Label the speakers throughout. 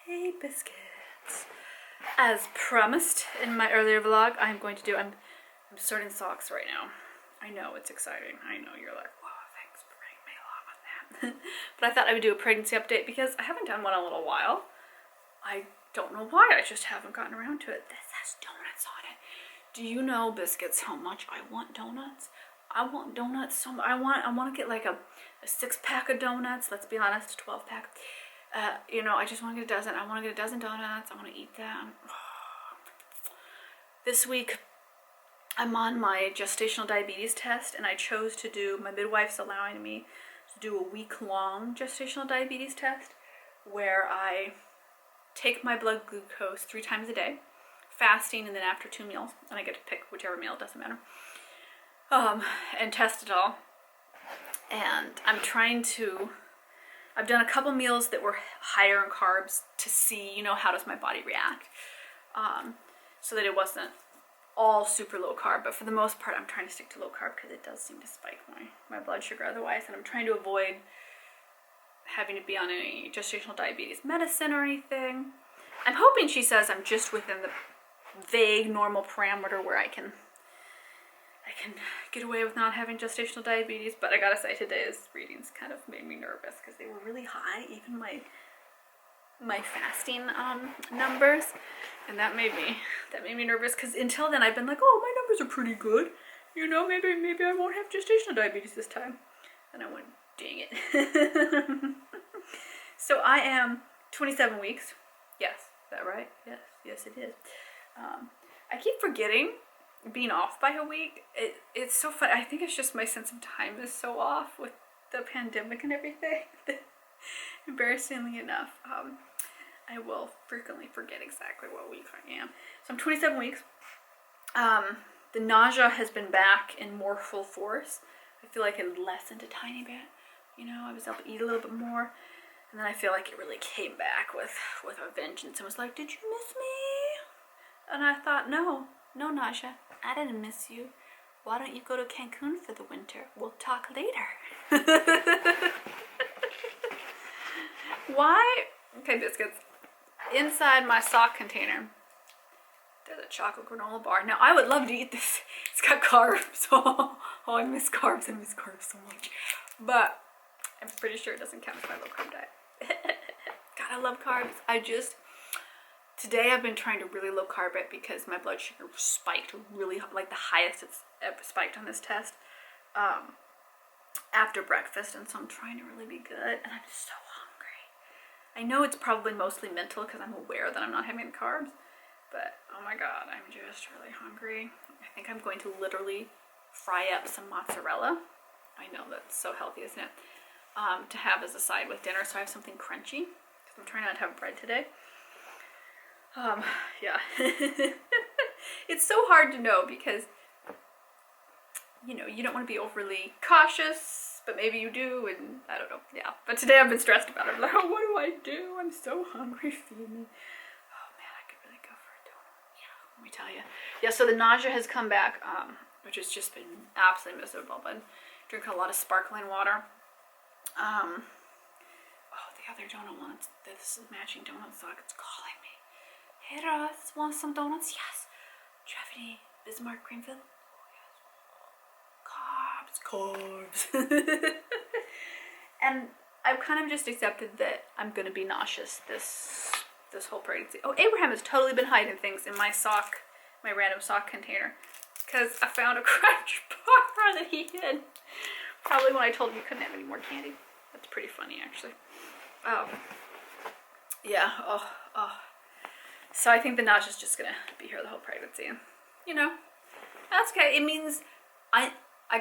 Speaker 1: Hey biscuits. As promised in my earlier vlog, I'm I'm sorting socks right now. I know, it's exciting. I know you're like, wow, thanks for bringing me along on that. But I thought I would do a pregnancy update because I haven't done one in a little while. I don't know why, I just haven't gotten around to it. This has donuts on it. Do you know, biscuits, how much I want donuts? I want donuts so much. I want to get like a 6-pack of donuts. Let's be honest, a 12-pack. You know, I just want to get a dozen. I want to get a dozen donuts. I want to eat them. This week, I'm on my gestational diabetes test, and I chose to do, my midwife's allowing me to do a week-long gestational diabetes test where I take my blood glucose 3 times a day, fasting, and then after 2 meals, and I get to pick whichever meal, it doesn't matter, and test it all. And I've done a couple meals that were higher in carbs to see, you know, how does my body react, so that it wasn't all super low carb, but for the most part I'm trying to stick to low carb because it does seem to spike my blood sugar otherwise, and I'm trying to avoid having to be on any gestational diabetes medicine or anything. I'm hoping she says I'm just within the vague normal parameter where I can get away with not having gestational diabetes, but I gotta say today's readings kind of made me nervous because they were really high, even my fasting numbers, and that made me nervous because until then I've been like, oh, my numbers are pretty good, you know, maybe I won't have gestational diabetes this time. And I went, dang it. So I am 27 weeks. Yes, is that right? Yes it is. I keep forgetting being off by a week. It's so fun. I think it's just my sense of time is so off with the pandemic and everything. Embarrassingly enough, I will frequently forget exactly what week I am. So I'm 27 weeks. The nausea has been back in more full force. I feel like it lessened a tiny bit. You know, I was able to eat a little bit more, and then I feel like it really came back with a vengeance and was like, did you miss me? And I thought, no, nausea, I didn't miss you. Why don't you go to Cancun for the winter? We'll talk later. Why? Okay, biscuits. Inside my sock container, there's a chocolate granola bar. Now, I would love to eat this. It's got carbs. Oh, I miss carbs. I miss carbs so much. But I'm pretty sure it doesn't count as my low carb diet. God, I love carbs. Today I've been trying to really low carb it because my blood sugar spiked really, like the highest it's ever spiked on this test, after breakfast, and so I'm trying to really be good, and I'm just so hungry. I know it's probably mostly mental because I'm aware that I'm not having carbs, but oh my god, I'm just really hungry. I think I'm going to literally fry up some mozzarella. I know that's so healthy, isn't it? To have as a side with dinner, so I have something crunchy because I'm trying not to have bread today. Yeah. It's so hard to know because, you know, you don't want to be overly cautious, but maybe you do, and I don't know. Yeah. But today I've been stressed about it. I'm like, oh, what do I do? I'm so hungry. Feed me. Oh man, I could really go for a donut. Yeah, let me tell you. Yeah, so the nausea has come back, which has just been absolutely miserable, but drinking a lot of sparkling water. Oh, the other donut one, this matching donut sock, it's calling me. Hey Ross, want some donuts? Yes. Do you have any Bismarck cream fill? Oh yes. Carbs. And I've kind of just accepted that I'm gonna be nauseous this whole pregnancy. Oh, Abraham has totally been hiding things in my random sock container, because I found a crunch bar that he hid. Probably when I told him you couldn't have any more candy. That's pretty funny, actually. Oh. Yeah. Oh. So I think the nausea is just gonna be here the whole pregnancy, and you know, that's okay. It means I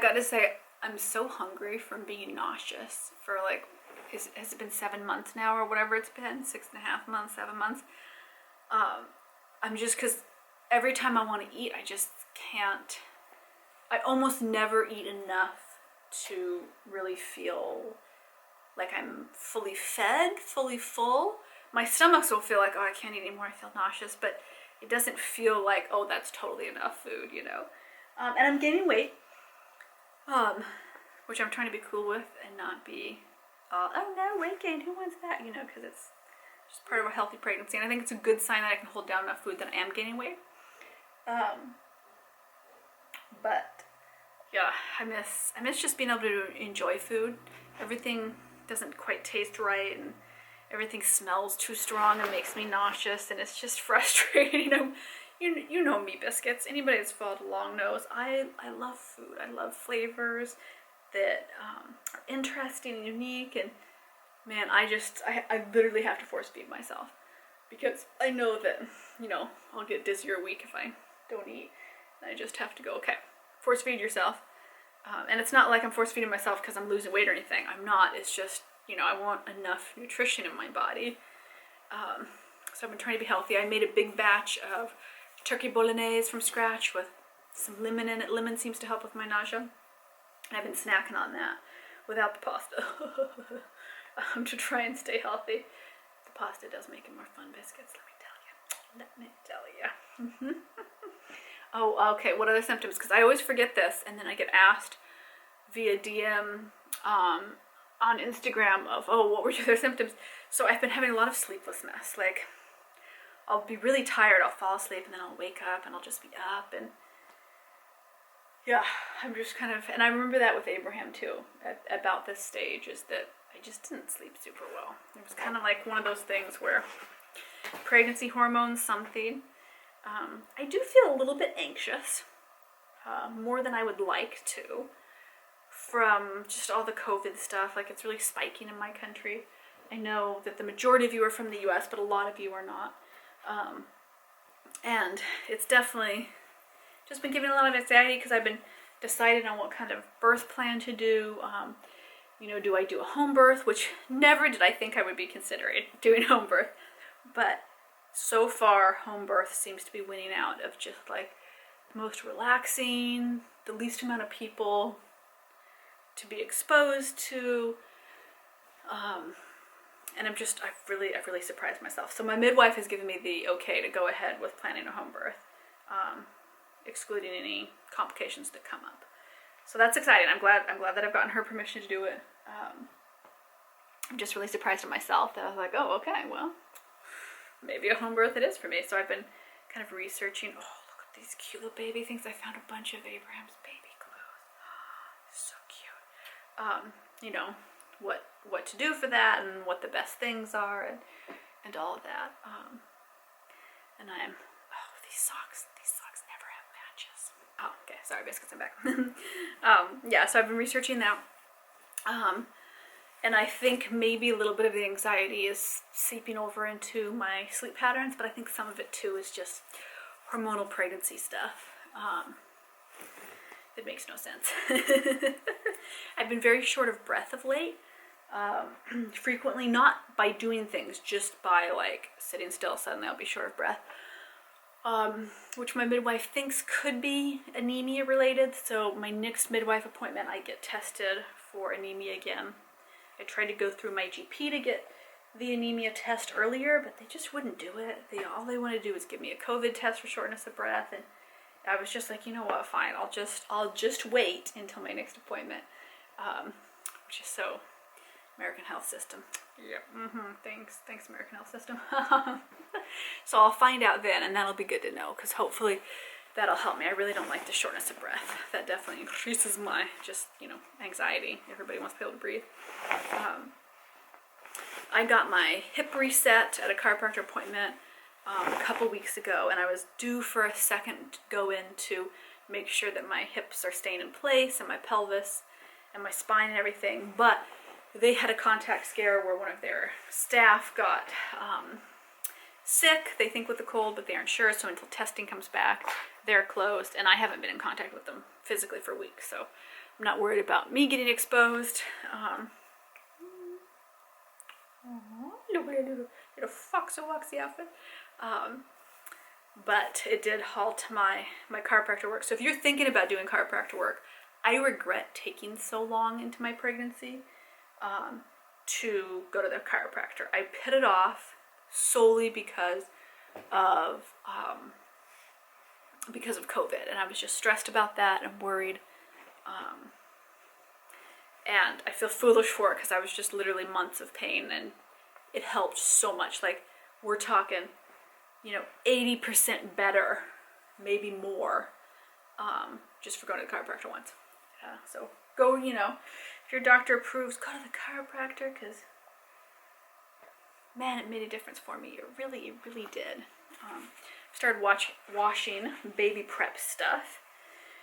Speaker 1: gotta say I'm so hungry from being nauseous for like, has it been 7 months now or whatever it's been, 6.5 months, 7 months. I'm just, because every time I want to eat, I just can't. I almost never eat enough to really feel like I'm fully fed, fully full. My stomach will feel like, oh, I can't eat anymore, I feel nauseous, but it doesn't feel like, oh, that's totally enough food, you know. And I'm gaining weight, which I'm trying to be cool with and not be, oh no, weight gain, who wants that, you know, because it's just part of a healthy pregnancy. And I think it's a good sign that I can hold down enough food that I am gaining weight. But yeah, I miss just being able to enjoy food. Everything doesn't quite taste right, and everything smells too strong and makes me nauseous, and it's just frustrating. You know me, biscuits. Anybody that's followed along knows I love food. I love flavors that are interesting and unique, and man, I literally have to force feed myself, because I know that, you know, I'll get dizzy or weak if I don't eat. And I just have to go, okay, force feed yourself. And it's not like I'm force feeding myself because I'm losing weight or anything. I'm not. It's just, you know, I want enough nutrition in my body. So I've been trying to be healthy. I made a big batch of turkey bolognese from scratch with some lemon in it. Lemon seems to help with my nausea. And I've been snacking on that without the pasta to try and stay healthy. The pasta does make it more fun, biscuits, let me tell you. Oh, okay, what other symptoms? Because I always forget this, and then I get asked via DM on Instagram of, oh, what were your other symptoms? So I've been having a lot of sleeplessness. Like, I'll be really tired, I'll fall asleep, and then I'll wake up, and I'll just be up, and yeah, I'm just kind of, and I remember that with Abraham too, about this stage, is that I just didn't sleep super well. It was kind of like one of those things where pregnancy hormones, something. I do feel a little bit anxious, more than I would like to, from just all the COVID stuff. Like, it's really spiking in my country. I know that the majority of you are from the US, but a lot of you are not. And it's definitely just been giving a lot of anxiety, because I've been deciding on what kind of birth plan to do. You know, do I do a home birth, which never did I think I would be considering doing home birth, but so far home birth seems to be winning out of just like the most relaxing, the least amount of people to be exposed to, and I've really surprised myself. So my midwife has given me the okay to go ahead with planning a home birth, excluding any complications that come up. So that's exciting. I'm glad that I've gotten her permission to do it. I'm just really surprised at myself that I was like, oh, okay, well, maybe a home birth it is for me. So I've been kind of researching. Oh, look at these cute little baby things. I found a bunch of Abraham's baby clothes. So cute. You know, what to do for that, and what the best things are, and all of that. And these socks never have matches. Oh, okay, sorry, biscuits, I'm back. Yeah, so I've been researching that. And I think maybe a little bit of the anxiety is seeping over into my sleep patterns, but I think some of it too is just hormonal pregnancy stuff. It makes no sense. I've been very short of breath of late. Frequently, not by doing things, just by like sitting still, suddenly I'll be short of breath. Which my midwife thinks could be anemia related. So my next midwife appointment, I get tested for anemia again. I tried to go through my GP to get the anemia test earlier, but they just wouldn't do it. All they want to do is give me a COVID test for shortness of breath, and I was just like, you know what, fine, I'll just wait until my next appointment, which is so American health system. Yep. Thanks American health system. So I'll find out then, and that'll be good to know, because hopefully that'll help me. I really don't like the shortness of breath. That definitely increases my anxiety. Everybody wants to be able to breathe. I got my hip reset at a chiropractor appointment a couple weeks ago, and I was due for a second go in to make sure that my hips are staying in place, and my pelvis and my spine and everything, but they had a contact scare where one of their staff got sick, they think with the cold, but they aren't sure, so until testing comes back, they're closed, and I haven't been in contact with them physically for weeks, so I'm not worried about me getting exposed. Look at a little foxy woxy outfit. But it did halt my chiropractor work. So if you're thinking about doing chiropractor work, I regret taking so long into my pregnancy to go to the chiropractor. I put it off solely because of COVID, and I was just stressed about that and worried. And I feel foolish for it, because I was just literally months of pain, and it helped so much. Like, we're talking, 80% better, maybe more, just for going to the chiropractor once. So go, if your doctor approves, go to the chiropractor, because, man, it made a difference for me. It really did. Started washing baby prep stuff.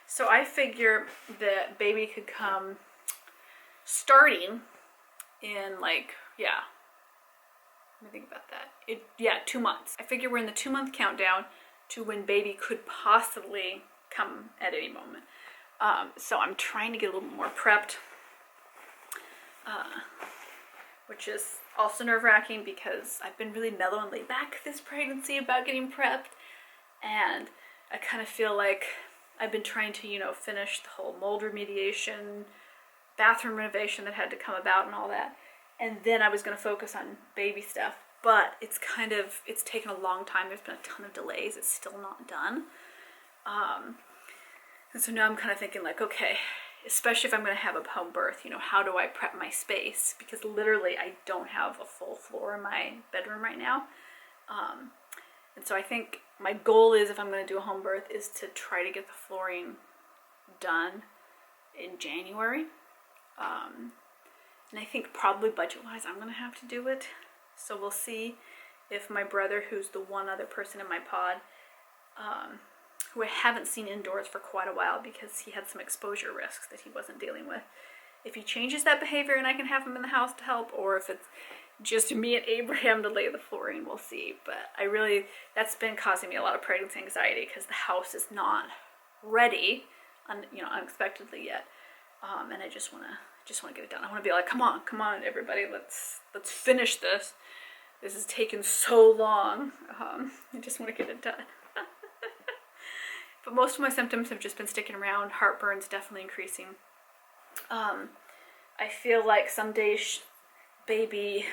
Speaker 1: So I figure that baby could come starting in, like, yeah, let me think about that. 2 months. I figure we're in the 2-month countdown to when baby could possibly come at any moment. So I'm trying to get a little more prepped, which is also nerve-wracking because I've been really mellow and laid back this pregnancy about getting prepped, and I kind of feel like I've been trying to, finish the whole mold remediation, bathroom renovation that had to come about and all that, and then I was going to focus on baby stuff, but it's taken a long time. There's been a ton of delays. It's still not done. And so now I'm kind of thinking, like, okay, especially if I'm going to have a home birth, how do I prep my space? Because literally I don't have a full floor in my bedroom right now. And so I think my goal is, if I'm going to do a home birth, is to try to get the flooring done in January. And I think probably budget-wise I'm going to have to do it. So we'll see if my brother, who's the one other person in my pod, who I haven't seen indoors for quite a while because he had some exposure risks that he wasn't dealing with, if he changes that behavior and I can have him in the house to help, or if it's just me and Abraham to lay the flooring, we'll see. But that's been causing me a lot of pregnancy anxiety because the house is not ready, unexpectedly yet. And I just want to get it done. I want to be like, come on, everybody, let's finish this. This has taken so long. I just want to get it done. But most of my symptoms have just been sticking around. Heartburn's definitely increasing. I feel like some days baby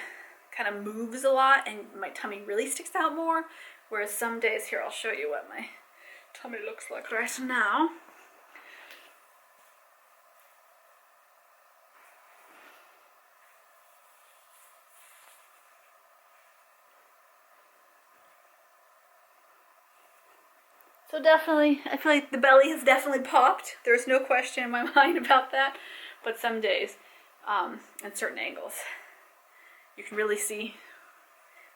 Speaker 1: kind of moves a lot and my tummy really sticks out more, whereas some days, here, I'll show you what my tummy looks like right now. So definitely, I feel like the belly has definitely popped. There's no question in my mind about that. But some days, at certain angles, you can really see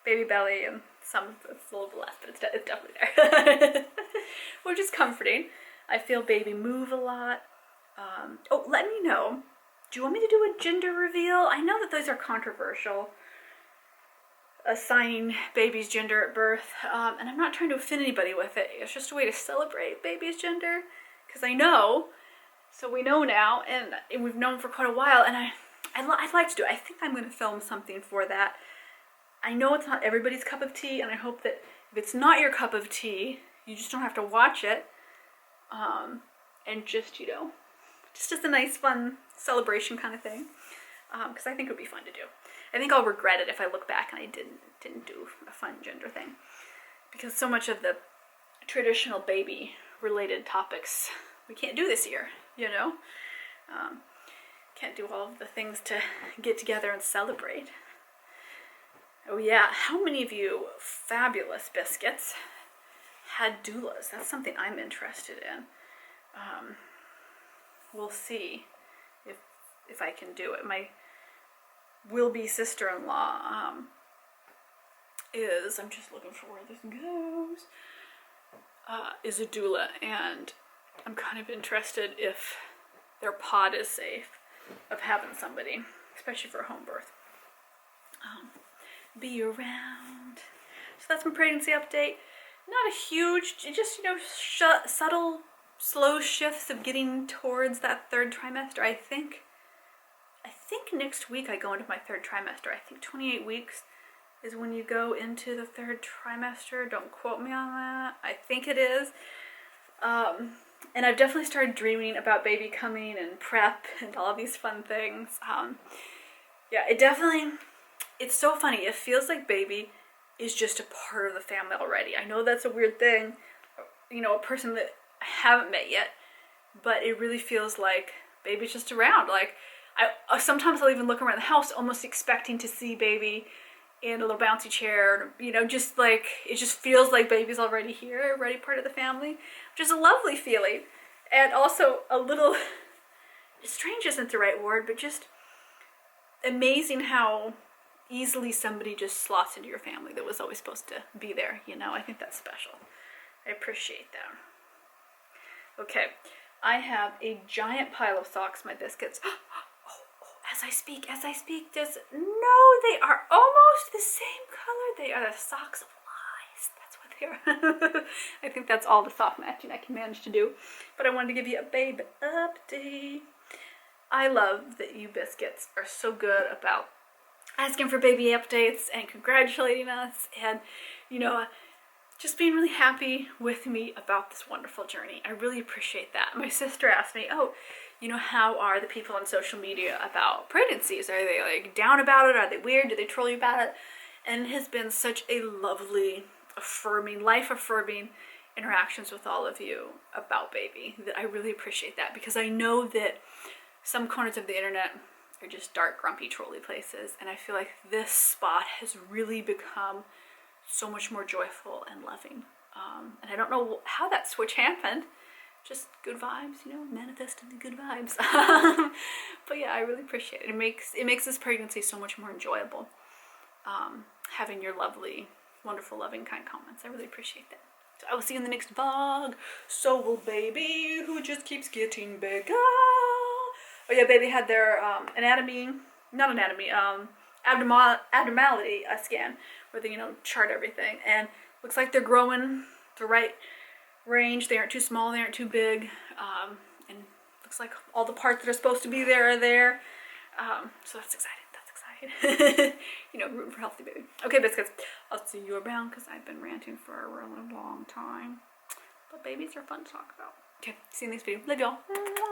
Speaker 1: baby belly, and some it's a little bit less, but it's definitely there. Which is comforting. I feel baby move a lot. Oh, let me know. Do you want me to do a gender reveal? I know that those are controversial, assigning baby's gender at birth, and I'm not trying to offend anybody with it. It's just a way to celebrate baby's gender, because I know, so we know now, and we've known for quite a while, and I'd like to do it. I think I'm going to film something for that. I know it's not everybody's cup of tea, and I hope that if it's not your cup of tea, you just don't have to watch it, and just, just a nice, fun celebration kind of thing, because I think it would be fun to do. I think I'll regret it if I look back and I didn't do a fun gender thing, because so much of the traditional baby-related topics we can't do this year, Can't do all of the things to get together and celebrate. Oh yeah, how many of you fabulous biscuits had doulas? That's something I'm interested in. We'll see if I can do it. My will-be sister-in-law I'm just looking for where this goes, is a doula, and I'm kind of interested if their pod is safe of having somebody, especially for a home birth. Be around. So that's my pregnancy update. Not a huge, just, subtle, slow shifts of getting towards that 3rd trimester. I think next week I go into my 3rd trimester. I think 28 weeks is when you go into the 3rd trimester. Don't quote me on that. I think it is. And I've definitely started dreaming about baby coming and prep and all of these fun things. Yeah, it's so funny. It feels like baby is just a part of the family already. I know that's a weird thing, a person that I haven't met yet, but it really feels like baby's just around. Like, sometimes I'll even look around the house almost expecting to see baby, and a little bouncy chair, you know, just like, it just feels like baby's already here, already part of the family, which is a lovely feeling. And also a little, strange isn't the right word, but just amazing how easily somebody just slots into your family that was always supposed to be there, you know. I think that's special. I appreciate that. Okay, I have a giant pile of socks, my biscuits. As I speak, just, no, they are almost the same color. They are the socks of lies. That's what they are. I think that's all the sock matching I can manage to do. But I wanted to give you a baby update. I love that you biscuits are so good about asking for baby updates and congratulating us, and, you know, just being really happy with me about this wonderful journey. I really appreciate that. My sister asked me, oh, you know, how are the people on social media about pregnancies? Are they like down about it? Are they weird? Do they troll you about it? And it has been such a lovely, affirming, life-affirming interactions with all of you about baby that I really appreciate that, because I know that some corners of the internet are just dark, grumpy, trolly places, and I feel like this spot has really become so much more joyful and loving. And I don't know how that switch happened. Just good vibes, you know, manifesting the good vibes. But yeah, I really appreciate it. It makes this pregnancy so much more enjoyable. Having your lovely, wonderful, loving, kind comments. I really appreciate that. So I will see you in the next vlog. So will baby, who just keeps getting bigger. Oh yeah, baby had their abnormality scan, where they, you know, chart everything, and looks like they're growing the right range. They aren't too small, they aren't too big, and looks like all the parts that are supposed to be there are there. So that's exciting. You know, rooting for healthy baby. Okay, biscuits, I'll see you around, because I've been ranting for a really long time. But babies are fun to talk about. Okay, see you in the next video. Love y'all.